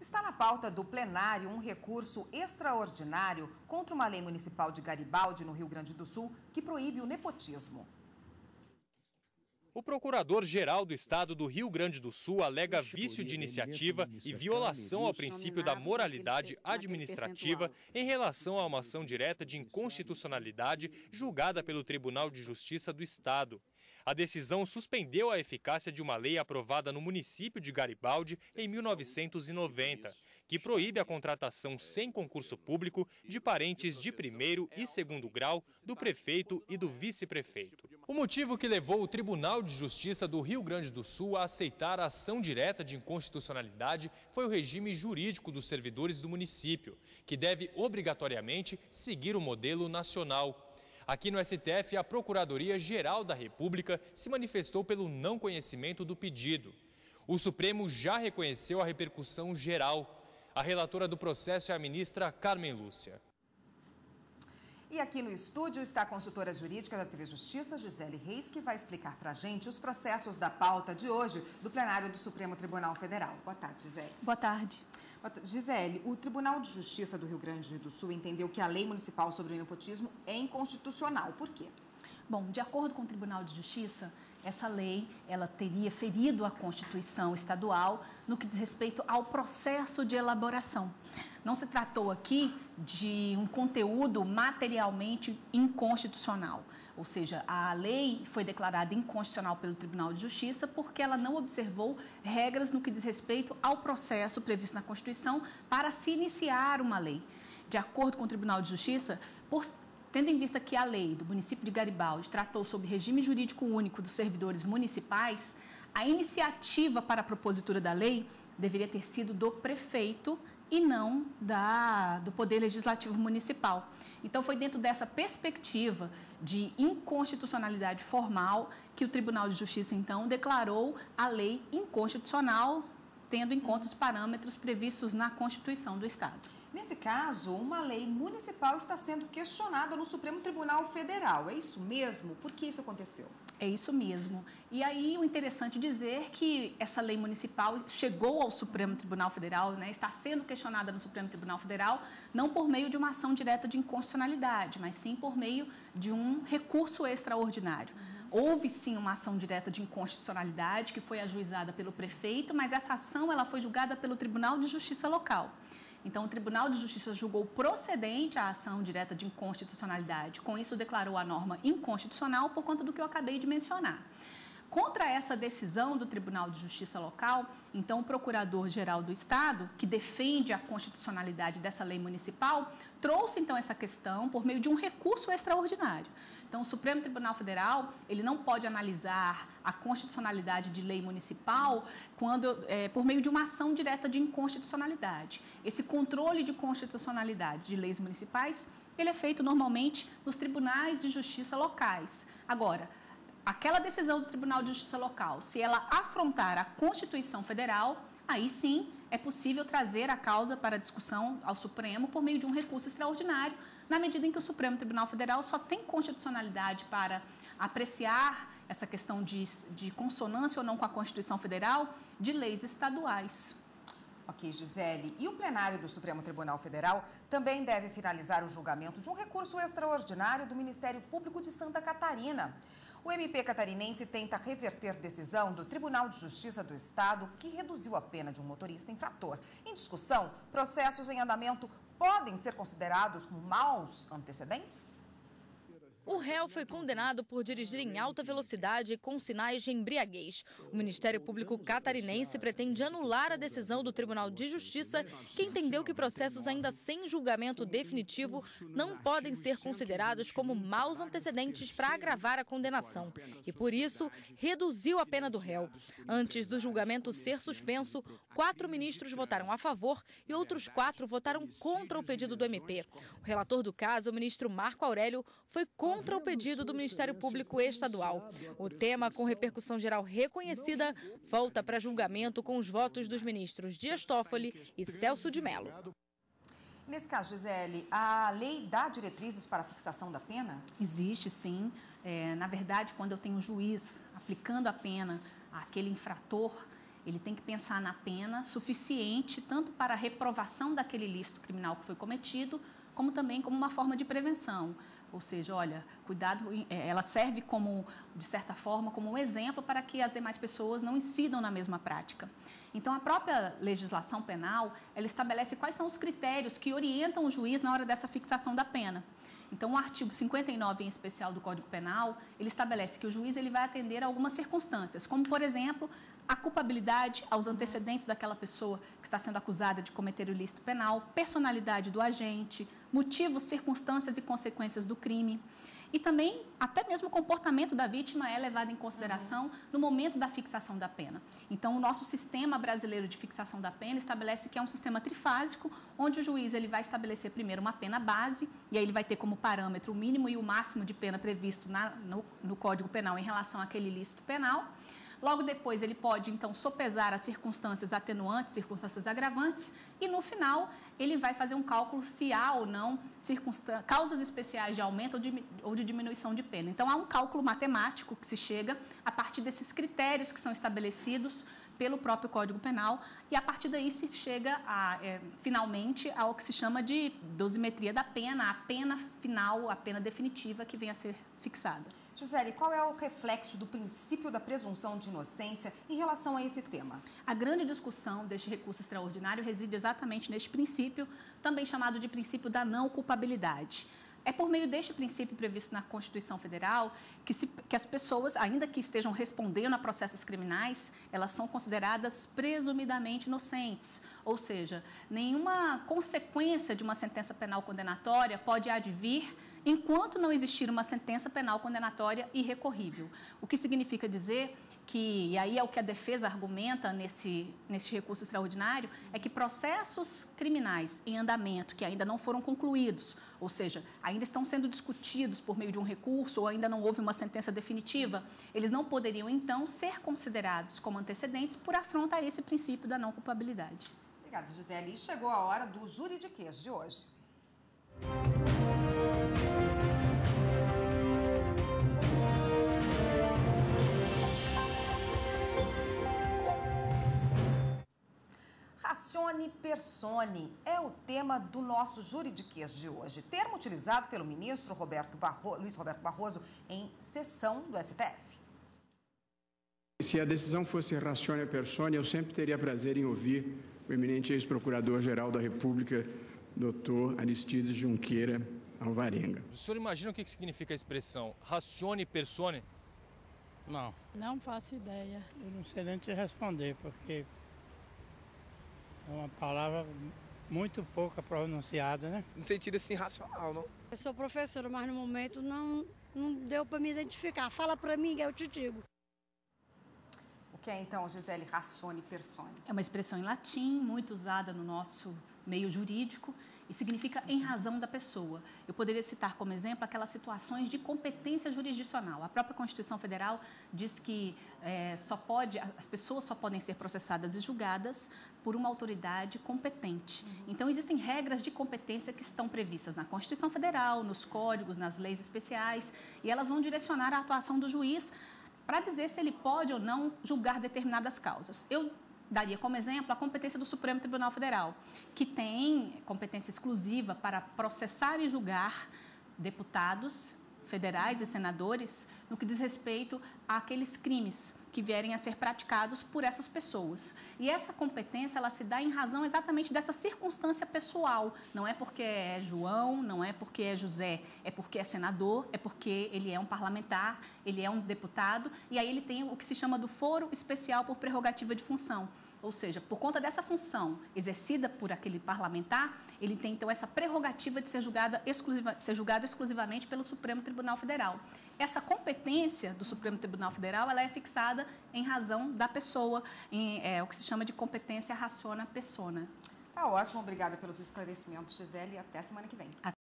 Está na pauta do plenário um recurso extraordinário contra uma lei municipal de Garibaldi, no Rio Grande do Sul, que proíbe o nepotismo. O procurador-geral do estado do Rio Grande do Sul alega vício de iniciativa e violação ao princípio da moralidade administrativa em relação a uma ação direta de inconstitucionalidade julgada pelo Tribunal de Justiça do Estado. A decisão suspendeu a eficácia de uma lei aprovada no município de Garibaldi em 1990, que proíbe a contratação sem concurso público de parentes de primeiro e segundo grau do prefeito e do vice-prefeito. O motivo que levou o Tribunal de Justiça do Rio Grande do Sul a aceitar a ação direta de inconstitucionalidade foi o regime jurídico dos servidores do município, que deve obrigatoriamente seguir o modelo nacional. Aqui no STF, a Procuradoria-Geral da República se manifestou pelo não conhecimento do pedido. O Supremo já reconheceu a repercussão geral. A relatora do processo é a ministra Carmen Lúcia. E aqui no estúdio está a consultora jurídica da TV Justiça, Gisele Reis, que vai explicar para a gente os processos da pauta de hoje do plenário do Supremo Tribunal Federal. Boa tarde, Gisele. Boa tarde. Gisele, o Tribunal de Justiça do Rio Grande do Sul entendeu que a lei municipal sobre o nepotismo é inconstitucional. Por quê? Bom, de acordo com o Tribunal de Justiça, essa lei ela teria ferido a Constituição estadual no que diz respeito ao processo de elaboração. Não se tratou aqui de um conteúdo materialmente inconstitucional, ou seja, a lei foi declarada inconstitucional pelo Tribunal de Justiça porque ela não observou regras no que diz respeito ao processo previsto na Constituição para se iniciar uma lei. De acordo com o Tribunal de Justiça, tendo em vista que a lei do município de Garibaldi tratou sobre regime jurídico único dos servidores municipais, a iniciativa para a propositura da lei deveria ter sido do prefeito e não do Poder Legislativo Municipal. Então, foi dentro dessa perspectiva de inconstitucionalidade formal que o Tribunal de Justiça, então, declarou a lei inconstitucional, tendo em conta os parâmetros previstos na Constituição do Estado. Nesse caso, uma lei municipal está sendo questionada no Supremo Tribunal Federal. É isso mesmo? Por que isso aconteceu? É isso mesmo. E aí, o interessante dizer que essa lei municipal chegou ao Supremo Tribunal Federal, está sendo questionada no Supremo Tribunal Federal, não por meio de uma ação direta de inconstitucionalidade, mas sim por meio de um recurso extraordinário. Houve sim uma ação direta de inconstitucionalidade que foi ajuizada pelo prefeito, mas essa ação ela foi julgada pelo Tribunal de Justiça local. Então, o Tribunal de Justiça julgou procedente a ação direta de inconstitucionalidade. Com isso, declarou a norma inconstitucional por conta do que eu acabei de mencionar. Contra essa decisão do Tribunal de Justiça local, então, o Procurador-Geral do Estado, que defende a constitucionalidade dessa lei municipal, trouxe, então, essa questão por meio de um recurso extraordinário. Então, o Supremo Tribunal Federal, ele não pode analisar a constitucionalidade de lei municipal por meio de uma ação direta de inconstitucionalidade. Esse controle de constitucionalidade de leis municipais, ele é feito normalmente nos tribunais de justiça locais. Agora, aquela decisão do Tribunal de Justiça local, se ela afrontar a Constituição Federal, aí sim é possível trazer a causa para discussão ao Supremo por meio de um recurso extraordinário, na medida em que o Supremo Tribunal Federal só tem constitucionalidade para apreciar essa questão de consonância ou não com a Constituição Federal de leis estaduais. Ok, Gisele. E o plenário do Supremo Tribunal Federal também deve finalizar o julgamento de um recurso extraordinário do Ministério Público de Santa Catarina. O MP catarinense tenta reverter decisão do Tribunal de Justiça do Estado que reduziu a pena de um motorista infrator. Em discussão, processos em andamento podem ser considerados como maus antecedentes? O réu foi condenado por dirigir em alta velocidade com sinais de embriaguez. O Ministério Público catarinense pretende anular a decisão do Tribunal de Justiça, que entendeu que processos ainda sem julgamento definitivo não podem ser considerados como maus antecedentes para agravar a condenação. E, por isso, reduziu a pena do réu. Antes do julgamento ser suspenso, 4 ministros votaram a favor e outros 4 votaram contra o pedido do MP. O relator do caso, o ministro Marco Aurélio, foi contra o pedido do Ministério Público Estadual. O tema, com repercussão geral reconhecida, volta para julgamento com os votos dos ministros Dias Toffoli e Celso de Mello. Nesse caso, Gisele, a lei dá diretrizes para a fixação da pena? Existe, sim. Na verdade, quando eu tenho um juiz aplicando a pena àquele infrator, Ele tem que pensar na pena suficiente tanto para a reprovação daquele ilícito criminal que foi cometido, como também como uma forma de prevenção. Ou seja, olha, cuidado, ela serve como, de certa forma, como um exemplo para que as demais pessoas não incidam na mesma prática. Então, a própria legislação penal, ela estabelece quais são os critérios que orientam o juiz na hora dessa fixação da pena. Então, o artigo 59, em especial, do Código Penal, ele estabelece que o juiz ele vai atender a algumas circunstâncias, como, por exemplo, a culpabilidade aos antecedentes daquela pessoa que está sendo acusada de cometer o ilícito penal, personalidade do agente, motivos, circunstâncias e consequências do crime. E também, até mesmo o comportamento da vítima é levado em consideração no momento da fixação da pena. Então, o nosso sistema brasileiro de fixação da pena estabelece que é um sistema trifásico, onde o juiz ele vai estabelecer primeiro uma pena base, e aí ele vai ter como parâmetro o mínimo e o máximo de pena previsto no Código Penal em relação àquele ilícito penal. Logo depois, ele pode, então, sopesar as circunstâncias atenuantes, circunstâncias agravantes, e, no final, ele vai fazer um cálculo se há ou não causas especiais de aumento ou de diminuição de pena. Então, há um cálculo matemático que se chega a partir desses critérios que são estabelecidos pelo próprio Código Penal, e a partir daí se chega, finalmente, ao que se chama de dosimetria da pena, a pena final, a pena definitiva que vem a ser fixada. Gisele, qual é o reflexo do princípio da presunção de inocência em relação a esse tema? A grande discussão deste recurso extraordinário reside exatamente neste princípio, também chamado de princípio da não culpabilidade. É por meio deste princípio previsto na Constituição Federal que as pessoas, ainda que estejam respondendo a processos criminais, elas são consideradas presumidamente inocentes. Ou seja, nenhuma consequência de uma sentença penal condenatória pode advir enquanto não existir uma sentença penal condenatória irrecorrível. O que significa dizer que, e aí é o que a defesa argumenta nesse recurso extraordinário, é que processos criminais em andamento que ainda não foram concluídos, ou seja, ainda estão sendo discutidos por meio de um recurso ou ainda não houve uma sentença definitiva, eles não poderiam, então, ser considerados como antecedentes por afronta a esse princípio da não culpabilidade. Obrigada, Gisele. Chegou a hora do Juridiquês de hoje. Ratione persone é o tema do nosso Juridiquês de hoje, termo utilizado pelo ministro Luiz Roberto Barroso em sessão do STF. Se a decisão fosse ratione persone, eu sempre teria prazer em ouvir o eminente ex-procurador-geral da República, doutor Aristides Junqueira Alvarenga. O senhor imagina o que significa a expressão ratione persone? Não. Não faço ideia. Eu não sei nem te responder, porque é uma palavra muito pouco pronunciada, né? No sentido assim, racional, não? Eu sou professora, mas no momento não deu para me identificar. Fala para mim que eu te digo. O que é então, Gisele, ratione persone? É uma expressão em latim, muito usada no nosso meio jurídico e significa em razão da pessoa. Eu poderia citar como exemplo aquelas situações de competência jurisdicional. A própria Constituição Federal diz que as pessoas só podem ser processadas e julgadas por uma autoridade competente. Então, existem regras de competência que estão previstas na Constituição Federal, nos códigos, nas leis especiais, e elas vão direcionar a atuação do juiz para dizer se ele pode ou não julgar determinadas causas. Eu daria como exemplo a competência do Supremo Tribunal Federal, que tem competência exclusiva para processar e julgar deputados federais e senadores no que diz respeito àqueles crimes que vierem a ser praticados por essas pessoas. E essa competência, ela se dá em razão exatamente dessa circunstância pessoal. Não é porque é João, não é porque é José, é porque é senador, é porque ele é um parlamentar, ele é um deputado, e aí ele tem o que se chama do foro especial por prerrogativa de função. Ou seja, por conta dessa função exercida por aquele parlamentar, ele tem, então, essa prerrogativa de ser julgado exclusivamente pelo Supremo Tribunal Federal. Essa competência do Supremo Tribunal Federal, ela é fixada em razão da pessoa, o que se chama de competência ratione persone. Tá ótimo, obrigada pelos esclarecimentos, Gisele, e até semana que vem. Até.